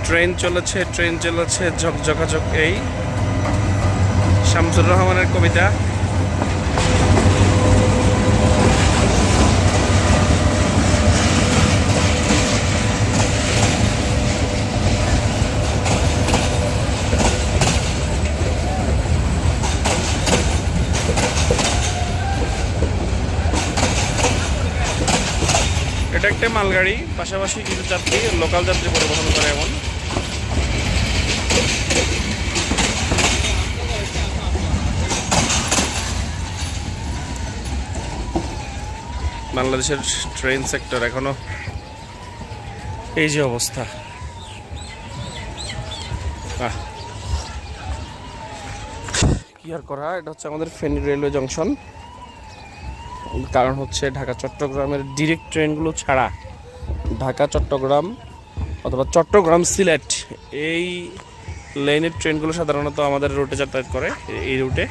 Train চলেছে ঝকঝকাঝক। এই শামসুর রহমানের কবিতা। এটা একটা মালগাড়ি, পাশাপাশি কিছু যাত্রী, লোকাল যাত্রী পরিবহন করে। এমন বাংলাদেশের ট্রেন সেক্টর এখনো এই যে অবস্থা। কি আর করা, এটা হচ্ছে আমাদের ফেনী রেলওয়ে জংশন। কারণ হচ্ছে ঢাকা চট্টগ্রামের ডিরেক্ট ট্রেনগুলো ছাড়া ঢাকা চট্টগ্রাম অথবা চট্টগ্রাম সিলেট এই লাইনের ট্রেনগুলো সাধারণত আমাদের রুটে যাতায়াত করে, এই রুটে,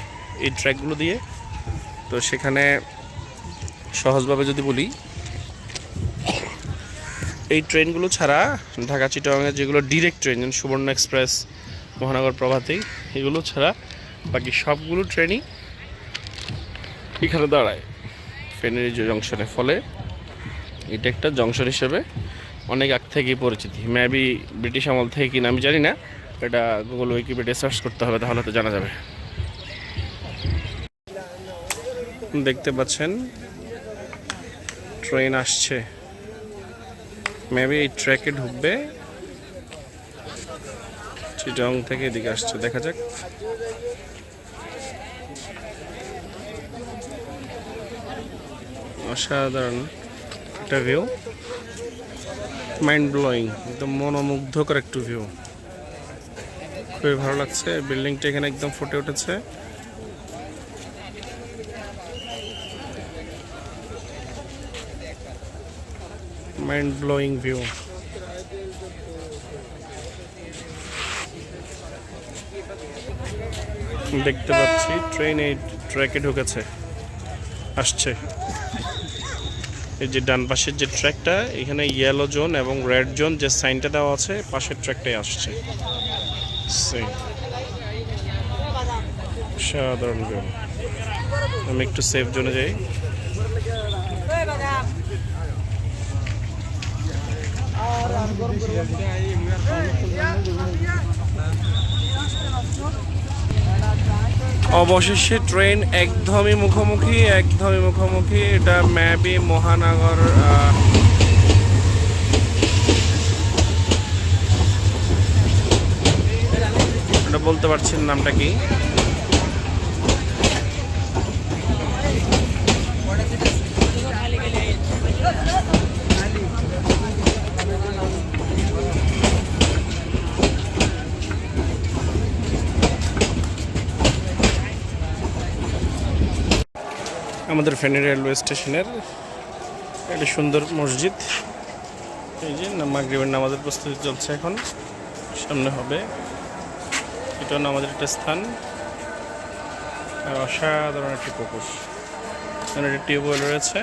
এই ট্র্যাকগুলো দিয়ে। তো সেখানে সহজভাবে যদি বলি, এই ট্রেনগুলো ছাড়া ঢাকা চিটাগাংয়ের যেগুলো ডিরেক্ট ট্রেন, যেমন সুবর্ণ এক্সপ্রেস, মহানগর প্রভাতী, এগুলো ছাড়া বাকি সবগুলো ট্রেনই এখানে দাঁড়ায় ফেনীর জংশনে। ফলে এটা একটা জংশন হিসেবে অনেক আগ থেকেই পরিচিতি। মেবি ব্রিটিশ আমল থেকে কিনা আমি জানি না, এটা গুগল উইকিপিডিয়া সার্চ করতে হবে, তাহলে তো জানা যাবে। দেখতে পাচ্ছেন ট্রেন আসছে, মেবি এই ট্র্যাকে ঢুকবে, চিটাগাং থেকে এদিকে আসছে, দেখা যাক। অসাধারণ একটা ভিউ, মাইন্ড ব্লোয়িং, একদম মনোমুগ্ধকর একটু ভিউ, খুবই ভালো লাগছে। বিল্ডিংটা এখানে একদম ফুটে উঠেছে। Mind blowing view. দেখতে পাচ্ছি ট্রেন এই ট্র্যাকে ঢুকেছে, আসছে। এই যে ডান পাশের যে ট্র্যাকটা, এখানে ইয়েলো জোন এবং রেড জোন যে সাইনটা দেওয়া আছে, পাশের ট্র্যাকটাই আসছে। সাধারণ ভিউ। আমি একটু সেফ জোনে যাই। অবশেষে ট্রেন একদমই মুখোমুখি, এটা মেবি মহানগর, এটা বলতে পারছি নামটা কি। আমাদের ফেনী রেলওয়ে স্টেশনের একটা সুন্দর মসজিদ। এই যে মাগরিবের নামাজের প্রস্তুতি চলছে এখন, সামনে হবে। এটা নামাজের একটা স্থান, আর অসাধারণ একটি পুকুর, এখানে একটা টিউবওয়েল রয়েছে।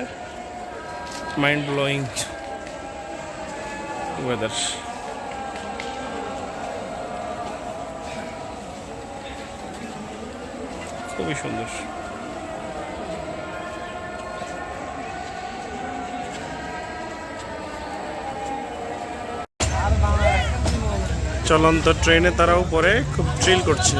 Mind blowing weather. খুবই সুন্দর। চলন্ত ট্রেনে তারা উপরে খুব থ্রিল করছে।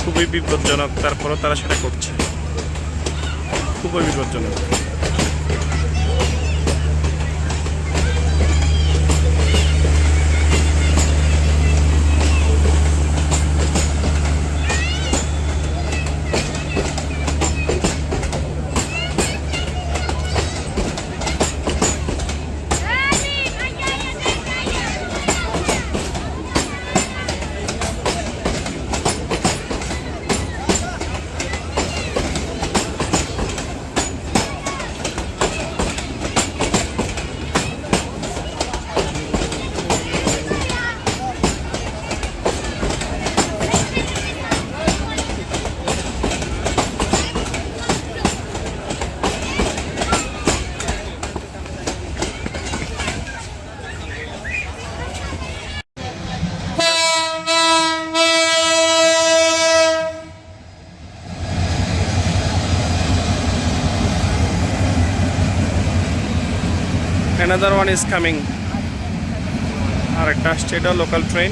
খুবই বিপজ্জনক, তারপরও তারা সেটা করছে, খুবই বিপজ্জনক। Another one is coming. আর একটা আসছে, এটা লোকাল ট্রেন।